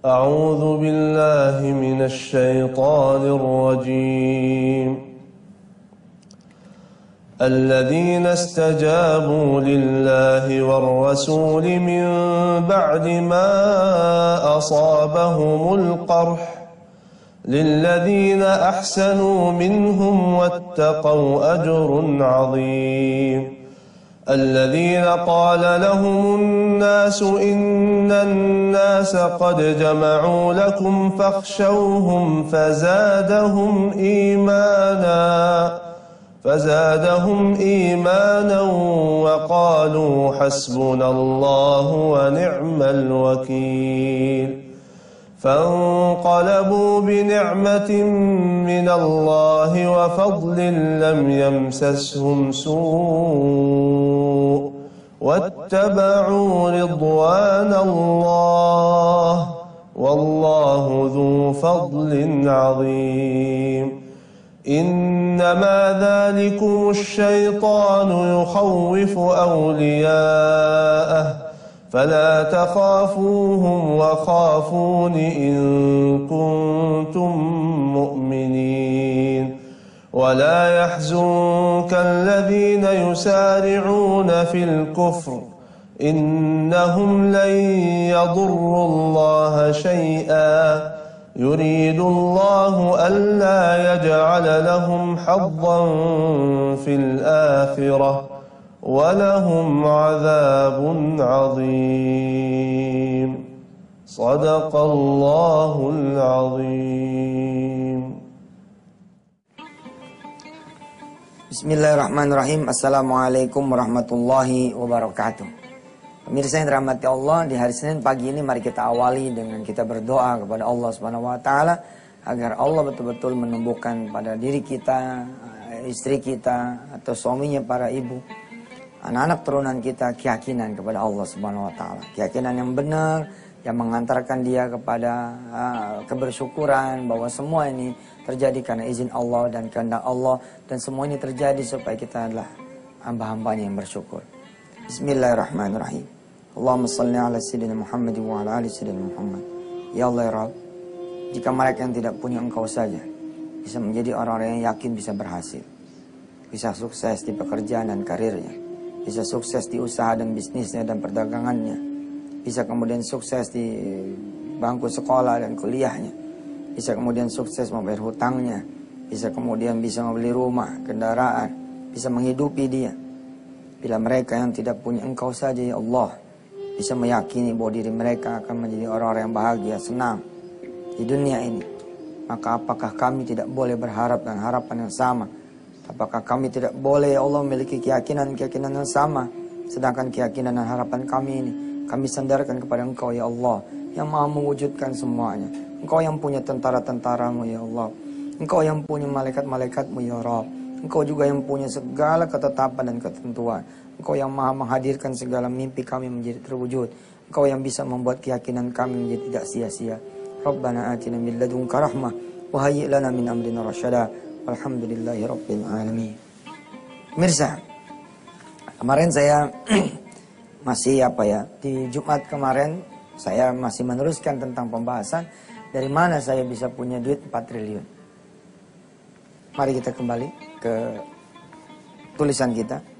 أعوذ بالله من الشيطان الرجيم الذين استجابوا لله والرسول من بعد ما أصابهم القرح للذين أحسنوا منهم واتقوا أجر عظيم الذين قال لهم الناس إن الناس قد جمعوا لكم فاخشوهم فزادهم إيمانا وقالوا حسبنا الله ونعم الوكيل فانقلبوا بنعمة من الله وفضل لم يمسسهم سوء واتبعوا رضوان الله والله ذو فضل عظيم إنما ذلكم الشيطان يخوف أولياءه فلا تخافوهم وخافون إن كنتم مؤمنين ولا يحزنك الذين يسارعون في الكفر إنهم لن يضروا الله شيئا يريد الله ألا يجعل لهم حظا في الآخرة ولهم عذاب عظيم صدق الله العظيم. Bismillahirrahmanirrahim. Assalamualaikum warahmatullahi wabarakatuh. Pemirsa yang dirahmati Allah, di hari Senin pagi ini mari kita awali dengan kita berdoa kepada Allah Subhanahu wa taala agar Allah betul-betul menumbuhkan pada diri kita, istri kita atau suaminya, para ibu, anak-anak turunan kita keyakinan kepada Allah Subhanahu wa taala. Keyakinan yang benar yang mengantarkan dia kepada kebersyukuran bahwa semua ini terjadi karena izin Allah dan kehendak Allah, dan semua ini terjadi supaya kita adalah hamba-hambanya yang bersyukur. Bismillahirrahmanirrahim. Allahumma salli ala sayyidina Muhammad wa ala ali sayyidina Muhammad. Ya Allah ya Rabb, jika mereka yang tidak punya Engkau saja bisa menjadi orang-orang yang yakin bisa berhasil, bisa sukses di pekerjaan dan karirnya, bisa sukses di usaha dan bisnisnya dan perdagangannya, bisa kemudian sukses di bangku sekolah dan kuliahnya, bisa kemudian sukses membayar hutangnya, bisa kemudian bisa membeli rumah, kendaraan, bisa menghidupi dia. Bila mereka yang tidak punya Engkau saja ya Allah bisa meyakini bahwa diri mereka akan menjadi orang-orang yang bahagia, senang di dunia ini, maka apakah kami tidak boleh berharap dengan harapan yang sama? Apakah kami tidak boleh ya Allah memiliki keyakinan-keyakinan yang sama? Sedangkan keyakinan dan harapan kami ini kami sandarkan kepada Engkau ya Allah yang maha mewujudkan semuanya. Engkau yang punya tentara-tentaramu ya Allah, Engkau yang punya malaikat-malaikatmu ya Rabb, Engkau juga yang punya segala ketetapan dan ketentuan. Engkau yang maha menghadirkan segala mimpi kami menjadi terwujud. Engkau yang bisa membuat keyakinan kami menjadi tidak sia-sia. Rabbana atina min ladunka rahmah wa hayyi' lana min amrina rasyada. Walhamdulillahi rabbil alamin. Mirsa, kemarin saya di Jumat kemarin saya masih meneruskan tentang pembahasan dari mana saya bisa punya duit 4 triliun. Mari kita kembali ke tulisan kita.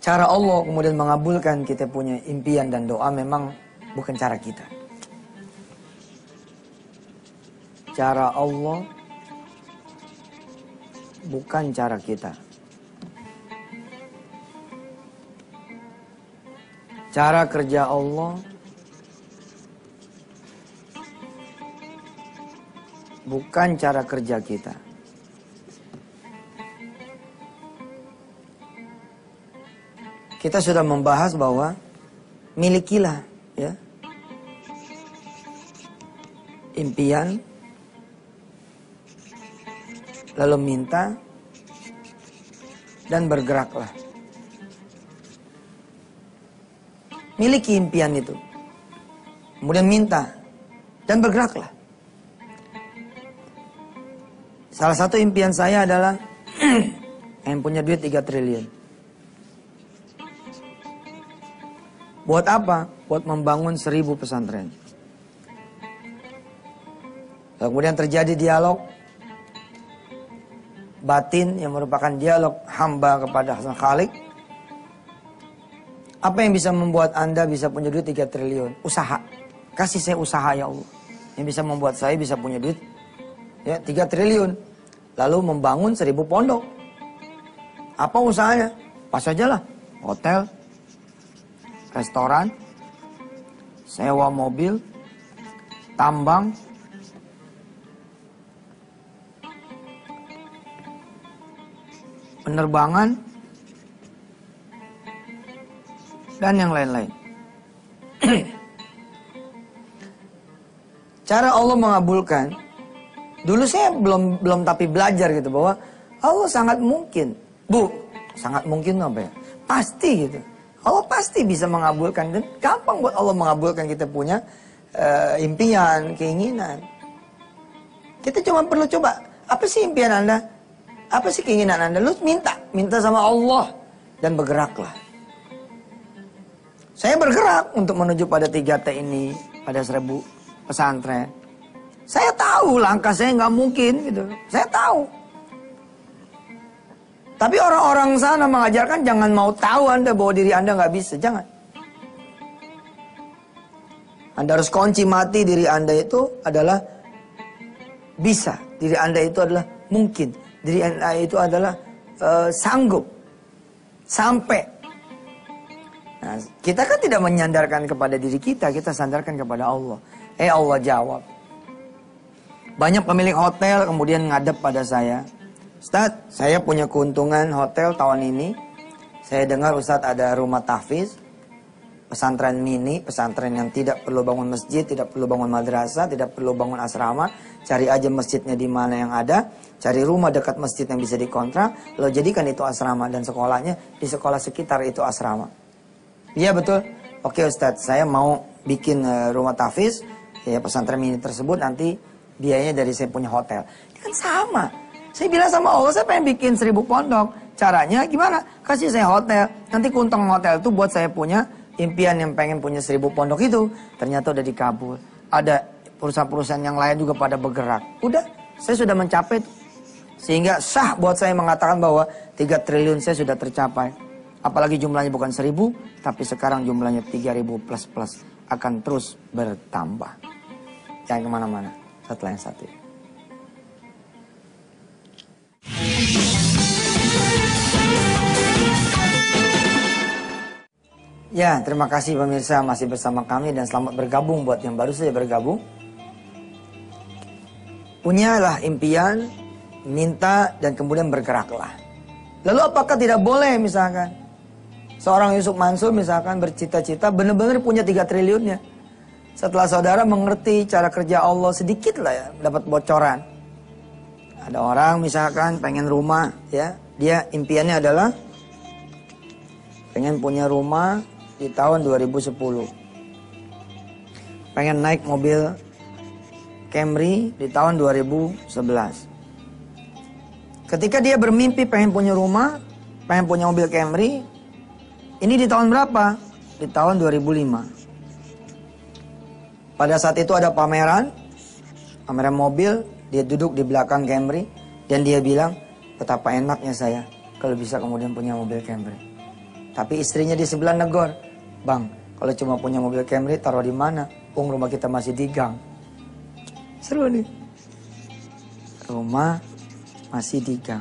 Cara Allah kemudian mengabulkan kita punya impian dan doa memang bukan cara kita. Cara Allah bukan cara kita. Cara kerja Allah bukan cara kerja kita. Kita sudah membahas bahwa milikilah ya impian, lalu minta dan bergeraklah. Miliki impian itu, kemudian minta dan bergeraklah. Salah satu impian saya adalah yang punya duit 3 triliun. Buat apa? Buat membangun 1000 pesantren. Kemudian terjadi dialog batin yang merupakan dialog hamba kepada Sang Khalik. Apa yang bisa membuat Anda bisa punya duit 3 triliun? Usaha. Kasih saya usaha ya Allah. Yang bisa membuat saya bisa punya duit ya 3 triliun. Lalu membangun 1000 pondok. Apa usahanya? Pas aja lah. Hotel, restoran, sewa mobil, tambang, penerbangan, dan yang lain-lain. Cara Allah mengabulkan, dulu saya belum tapi belajar gitu bahwa Allah sangat mungkin, sangat mungkin apa ya? Pasti gitu. Allah pasti bisa mengabulkan, dan gampang buat Allah mengabulkan kita punya impian, keinginan. Kita cuma perlu coba, apa sih impian Anda? Apa sih keinginan Anda? Lu minta sama Allah dan bergeraklah. Saya bergerak untuk menuju pada 3T ini, pada 1000 pesantren. Saya tahu langkah saya nggak mungkin gitu. Saya tahu. Tapi orang-orang sana mengajarkan jangan mau tahu Anda bahwa diri Anda nggak bisa. Jangan. Anda harus kunci mati diri Anda itu adalah bisa. Diri Anda itu adalah mungkin. Diri Anda itu adalah sanggup. Sampai. Nah, kita kan tidak menyandarkan kepada diri kita sandarkan kepada Allah. Allah jawab. Banyak pemilik hotel kemudian ngadep pada saya. Ustaz, saya punya keuntungan hotel tahun ini. Saya dengar Ustaz ada rumah tahfiz, pesantren mini, pesantren yang tidak perlu bangun masjid, tidak perlu bangun madrasah, tidak perlu bangun asrama. Cari aja masjidnya di mana yang ada, cari rumah dekat masjid yang bisa dikontrak, lalu jadikan itu asrama dan sekolahnya di sekolah sekitar itu asrama. Iya betul. Oke Ustaz, saya mau bikin rumah tahfiz, ya pesantren mini tersebut nanti biayanya dari saya punya hotel. Kan sama. Saya bilang sama Allah, saya pengen bikin 1000 pondok. Caranya gimana? Kasih saya hotel. Nanti keuntungan hotel itu buat saya punya impian yang pengen punya 1000 pondok itu. Ternyata udah dikabul. Ada perusahaan-perusahaan yang lain juga pada bergerak. Udah, saya sudah mencapai. Sehingga sah buat saya mengatakan bahwa 3 triliun saya sudah tercapai. Apalagi jumlahnya bukan 1000, tapi sekarang jumlahnya 3000 plus akan terus bertambah. Jangan kemana-mana, setelah yang satu. Ya, terima kasih pemirsa masih bersama kami dan selamat bergabung buat yang baru saja bergabung. Punyalah impian, minta dan kemudian bergeraklah. Lalu apakah tidak boleh misalkan seorang Yusuf Mansur misalkan bercita-cita benar-benar punya 3 triliunnya. Setelah saudara mengerti cara kerja Allah sedikit lah ya, dapat bocoran. Ada orang misalkan pengen rumah ya, dia impiannya adalah pengen punya rumah di tahun 2010. Pengen naik mobil Camry di tahun 2011. Ketika dia bermimpi pengen punya rumah, pengen punya mobil Camry, ini di tahun berapa? Di tahun 2005. Pada saat itu ada pameran mobil, dia duduk di belakang Camry, dan dia bilang, betapa enaknya saya kalau bisa kemudian punya mobil Camry. Tapi istrinya di sebelah negor, Bang, kalau cuma punya mobil Camry taruh di mana? Rumah kita masih di gang. Seru nih. Rumah masih di gang.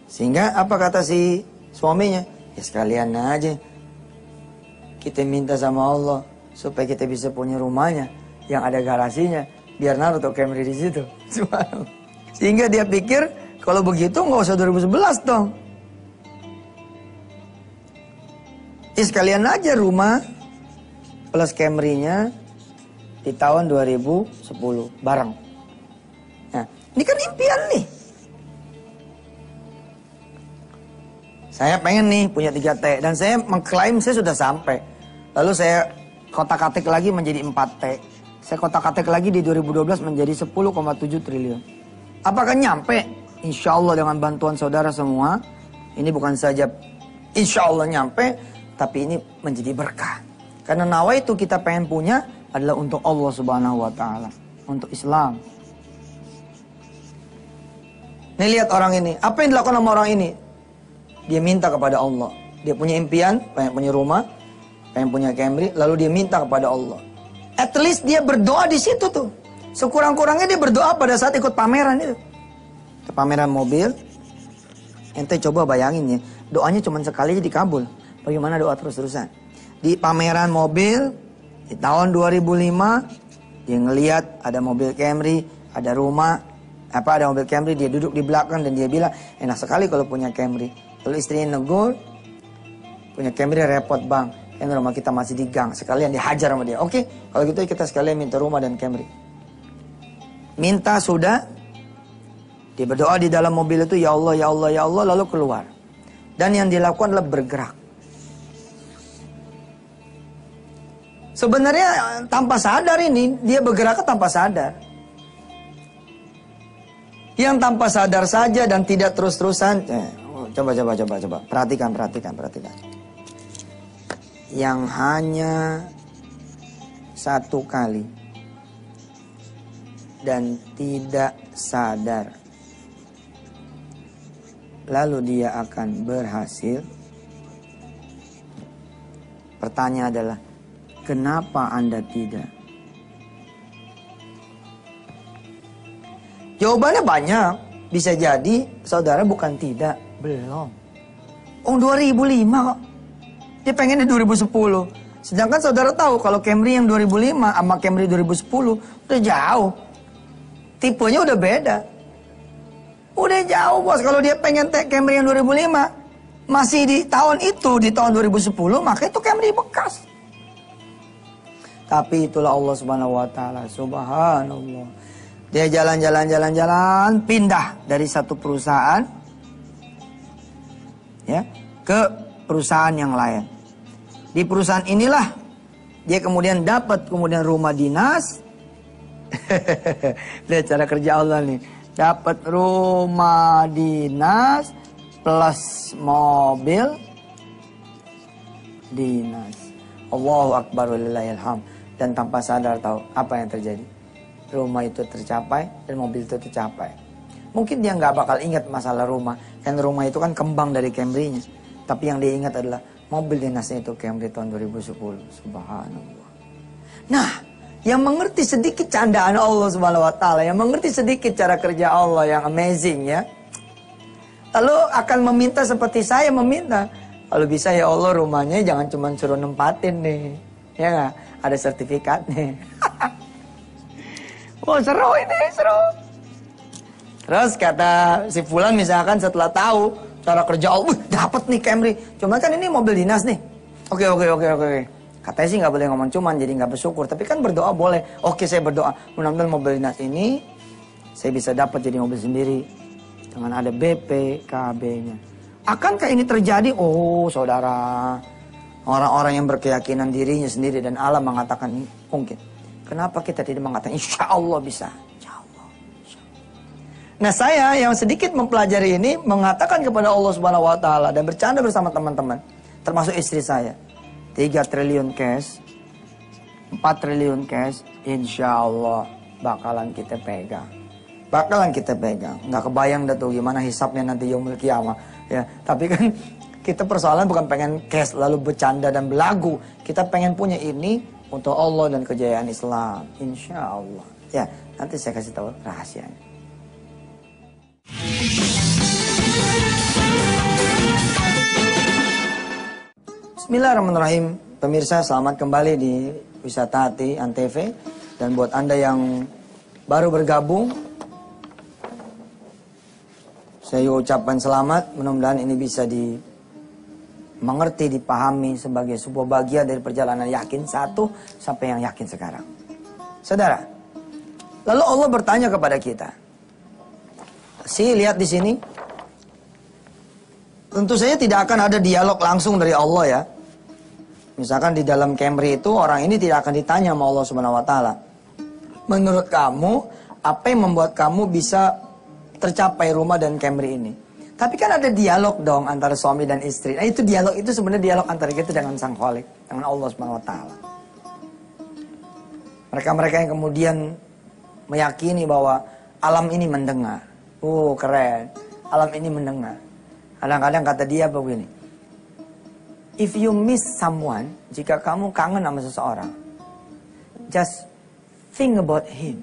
Sehingga apa kata si suaminya? Ya sekalian aja kita minta sama Allah supaya kita bisa punya rumahnya yang ada garasinya, biar naruh tuh Camry di situ. Sehingga dia pikir kalau begitu nggak usah 2011 dong. Sekalian aja rumah plus Camry-nya di tahun 2010 bareng. Nah, ini kan impian nih. Saya pengen nih punya 3T dan saya mengklaim saya sudah sampai. Lalu saya kotak-katik lagi menjadi 4T. Saya kotak-katik lagi di 2012 menjadi 10,7 triliun. Apakah nyampe? Insya Allah dengan bantuan saudara semua. Ini bukan saja insya Allah nyampe, tapi ini menjadi berkah. Karena nawa itu kita pengen punya adalah untuk Allah Subhanahu wa Ta'ala. untuk Islam. Nih lihat orang ini, apa yang dilakukan sama orang ini? Dia minta kepada Allah. Dia punya impian, pengen punya rumah, pengen punya Camry, lalu dia minta kepada Allah. At least dia berdoa di situ tuh. Sekurang-kurangnya dia berdoa pada saat ikut pameran itu. Pameran mobil. Ente coba bayangin ya, doanya cuma sekali aja dikabul. Bagaimana doa terus-terusan? Di pameran mobil di tahun 2005, dia ngelihat ada mobil Camry, ada rumah, ada mobil Camry, dia duduk di belakang dan dia bilang, enak sekali kalau punya Camry. Lalu istrinya negur, punya Camry repot bang, kan rumah kita masih di gang, sekalian dihajar sama dia. Oke, kalau gitu kita sekalian minta rumah dan Camry. Minta sudah, dia berdoa di dalam mobil itu, ya Allah, ya Allah, ya Allah, lalu keluar. Dan yang dilakukan adalah bergerak. Sebenarnya tanpa sadar ini, dia bergerak tanpa sadar. Yang tanpa sadar saja dan tidak terus-terusan. Coba. Perhatikan. Yang hanya satu kali dan tidak sadar, lalu dia akan berhasil. Pertanyaan adalah, kenapa Anda tidak? Jawabannya banyak. Bisa jadi saudara bukan tidak, belum. Oh 2005 kok. Dia pengennya 2010. Sedangkan saudara tahu kalau Camry yang 2005 sama Camry 2010 udah jauh. Tipenya udah beda. Udah jauh bos, kalau dia pengen Camry yang 2005 masih di tahun itu, di tahun 2010, maka itu Camry bekas. Tapi itulah Allah Subhanahu wa taala, subhanallah. Dia jalan, pindah dari satu perusahaan ya ke perusahaan yang lain. Di perusahaan inilah dia kemudian dapat rumah dinas. Lihat cara kerja Allah nih. Dapat rumah dinas plus mobil dinas. Allahu Akbar walillahilham. Dan tanpa sadar tahu apa yang terjadi. Rumah itu tercapai dan mobil itu tercapai. Mungkin dia nggak bakal ingat masalah rumah. Kan rumah itu kan kembang dari Camry-nya. Tapi yang dia ingat adalah mobil dinasnya itu Camry tahun 2010. Subhanallah. Nah, yang mengerti sedikit candaan Allah Subhanahu wa taala, yang mengerti sedikit cara kerja Allah yang amazing ya. Lalu akan meminta seperti saya meminta. Kalau bisa ya Allah rumahnya jangan cuma suruh nempatin nih. Ya nggak? Ada sertifikatnya. Oh seru ini, seru. Terus kata si Fulan misalkan setelah tahu cara kerja Allah, dapat nih Camry. Cuma kan ini mobil dinas nih. Oke. Katanya sih nggak boleh ngomong cuman, jadi nggak bersyukur. Tapi kan berdoa boleh. Oke, saya berdoa. Mudah-mudahan mobil dinas ini saya bisa dapat jadi mobil sendiri dengan ada BPKB-nya. Akankah ini terjadi? Oh, saudara, orang-orang yang berkeyakinan dirinya sendiri dan Allah mengatakan ini mungkin. Kenapa kita tidak mengatakan insya Allah bisa? Insya Allah. Nah, saya yang sedikit mempelajari ini mengatakan kepada Allah Subhanahu Wa Taala dan bercanda bersama teman-teman, termasuk istri saya. 3 triliun cash, 4 triliun cash, insya Allah bakalan kita pegang. Nggak kebayang dah tuh gimana hisapnya nanti yaumul qiyamah. Ya, tapi kan kita persoalan bukan pengen cash lalu bercanda dan belagu. Kita pengen punya ini untuk Allah dan kejayaan Islam. Insya Allah. Ya, nanti saya kasih tahu rahasianya. Bismillahirrahmanirrahim. Pemirsa, selamat kembali di Wisata Hati Antv. Dan buat Anda yang baru bergabung, saya ucapkan selamat. Mudah-mudahan ini bisa dimengerti, dipahami sebagai sebuah bagian dari perjalanan yakin 1 sampai yang yakin sekarang. Saudara, lalu Allah bertanya kepada kita. Lihat di sini. Tentu saja tidak akan ada dialog langsung dari Allah ya. Misalkan di dalam Camry itu orang ini tidak akan ditanya sama Allah Subhanahu wa taala. Menurut kamu, apa yang membuat kamu bisa tercapai rumah dan Camry ini? Tapi kan ada dialog dong antara suami dan istri. Nah, itu dialog itu sebenarnya dialog antara kita dengan Sang Khalik, dengan Allah Subhanahu wa taala. Mereka-mereka yang kemudian meyakini bahwa alam ini mendengar. Keren. Alam ini mendengar. Kadang-kadang kata dia begini. If you miss someone, jika kamu kangen sama seseorang, just think about him.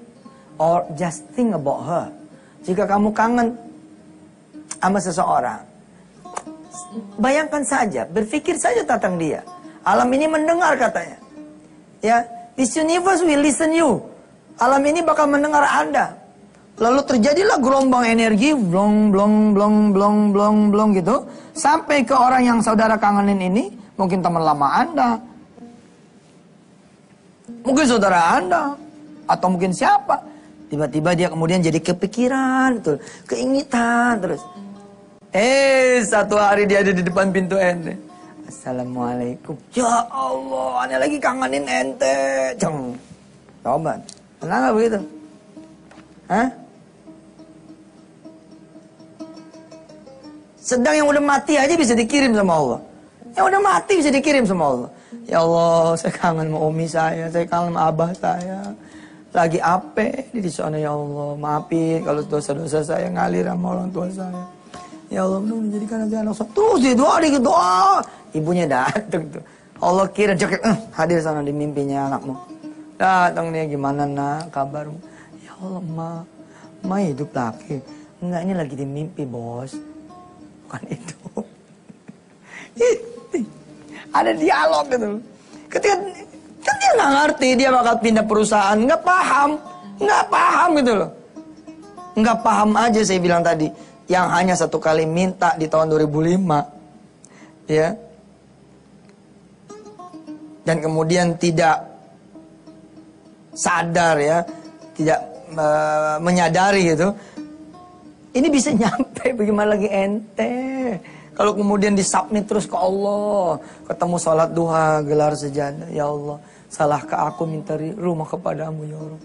Or just think about her. Jika kamu kangen sama seseorang, bayangkan saja, berpikir saja tentang dia. Alam ini mendengar katanya. Ya, this universe will listen you. Alam ini bakal mendengar Anda. Lalu terjadilah gelombang energi, blong blong blong blong blong blong gitu, sampai ke orang yang saudara kangenin ini, mungkin teman lama Anda, mungkin saudara Anda, atau mungkin siapa. Tiba-tiba dia kemudian jadi kepikiran, betul, keingitan terus. Satu hari dia ada di depan pintu ente. Assalamualaikum. Ya Allah, ane lagi kangenin ente. Ceng. Coba, pernah nggak begitu? Hah? Sedang yang udah mati aja bisa dikirim sama Allah. Yang udah mati bisa dikirim sama Allah. Ya Allah, saya kangen sama umi saya kangen sama abah saya. Lagi ape di sana ya Allah. Maafin kalau dosa-dosa saya ngalir sama orang tua saya. Ya Allah, mudah menjadikan anak saya. Terus dia doa, doa. Ibunya datang tuh. Allah kira jaket, hadir sana di mimpinya anakmu. Datang dia, gimana nak kabarmu? Ya Allah, ma hidup lagi. Enggak, ini lagi di mimpi bos. Bukan itu. Ada dialog gitu. Ketika kan dia nggak ngerti dia bakal pindah perusahaan, nggak paham gitu loh. Nggak paham aja saya bilang tadi. Yang hanya satu kali minta di tahun 2005, ya. Dan kemudian tidak sadar ya, tidak menyadari gitu. Ini bisa nyampe bagaimana lagi ente. Kalau kemudian disubmit terus ke Allah, ketemu sholat duha, gelar sejadah, ya Allah, salahkah aku minta rumah kepadamu ya Allah.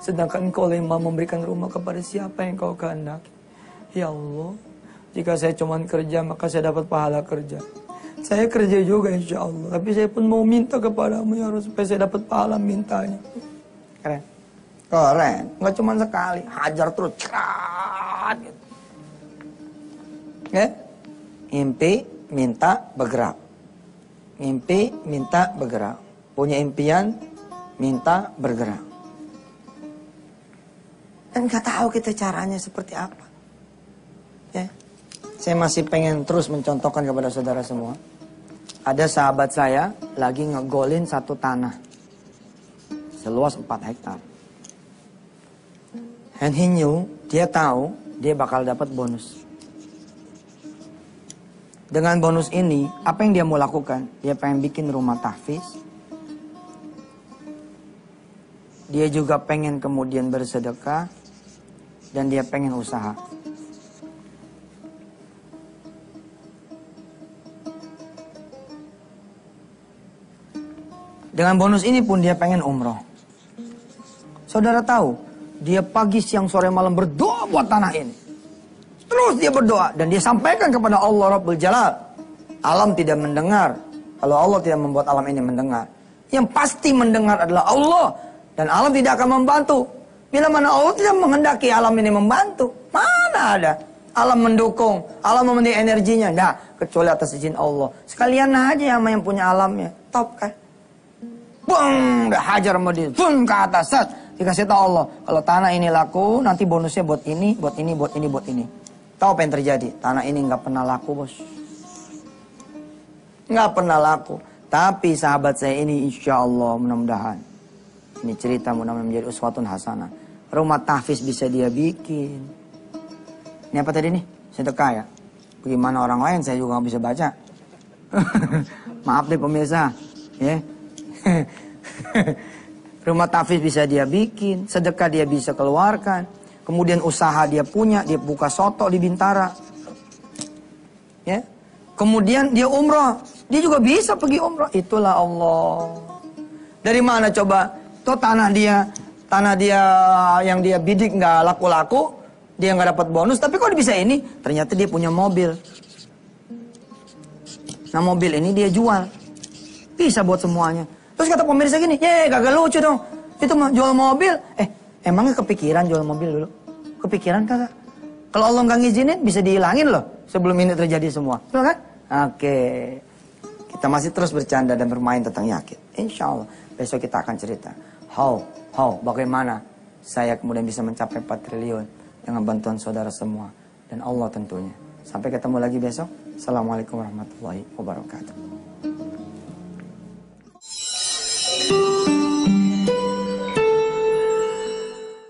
Sedangkan engkau yang memberikan rumah kepada siapa yang kau kehendaki. Ya Allah, jika saya cuma kerja maka saya dapat pahala kerja. Saya kerja juga insya Allah, tapi saya pun mau minta kepadamu ya Allah supaya saya dapat pahala mintanya. Keren, keren. Nggak cuma sekali, hajar terus, cerat. Gitu. Ya? Mimpi, minta, bergerak. Mimpi, minta, bergerak. Punya impian, minta, bergerak. Dan nggak tahu kita caranya seperti apa. Ya. Saya masih pengen terus mencontohkan kepada saudara semua. Ada sahabat saya lagi ngegolin satu tanah seluas 4 hektar. And he knew, dia tahu dia bakal dapat bonus. Dengan bonus ini, apa yang dia mau lakukan? Dia pengen bikin rumah tahfiz. Dia juga pengen kemudian bersedekah. Dan dia pengen usaha. Dengan bonus ini pun dia pengen umroh. Saudara tahu, dia pagi, siang, sore, malam berdoa buat tanah ini. Terus dia berdoa dan dia sampaikan kepada Allah Rabbul Jalal. Alam tidak mendengar. Kalau Allah tidak membuat alam ini mendengar. Yang pasti mendengar adalah Allah. Dan alam tidak akan membantu. Bila mana Allah tidak menghendaki alam ini membantu. Mana ada. Alam mendukung. Alam memberi energinya. Nah, kecuali atas izin Allah. Sekalian aja sama yang punya alamnya. Top kan. Bung, udah hajar sama dia. Bung, ke atas. Set. Dikasih tahu Allah. Kalau tanah ini laku, nanti bonusnya buat ini, buat ini, buat ini, buat ini. Tahu apa yang terjadi? Tanah ini nggak pernah laku, bos. Nggak pernah laku. Tapi sahabat saya ini insya Allah mudah-mudahan. Ini cerita mudah-mudahan menjadi uswatun hasanah. Rumah tahfiz bisa dia bikin. Ini apa tadi nih? Sedekah ya? Bagaimana orang lain saya juga nggak bisa baca. Maaf deh pemirsa. Ya. Rumah tahfiz bisa dia bikin. Sedekah dia bisa keluarkan. Kemudian usaha dia punya, dia buka soto di Bintara. Ya. Kemudian dia umroh. Dia juga bisa pergi umroh. Itulah Allah. Dari mana coba? Tuh tanah dia yang dia bidik nggak laku-laku. Dia nggak dapat bonus. Tapi kok bisa ini? Ternyata dia punya mobil. Nah mobil ini dia jual. Bisa buat semuanya. Terus kata pemirsa gini, gagal lucu dong. Itu jual mobil. Emangnya kepikiran jual mobil dulu? Kepikiran kagak? Kalau Allah nggak ngizinin bisa dihilangin loh sebelum ini terjadi semua. Betul kan? Oke. Kita masih terus bercanda dan bermain tentang yakin. Insya Allah besok kita akan cerita. Bagaimana saya kemudian bisa mencapai 4 triliun dengan bantuan saudara semua. Dan Allah tentunya. Sampai ketemu lagi besok. Assalamualaikum warahmatullahi wabarakatuh.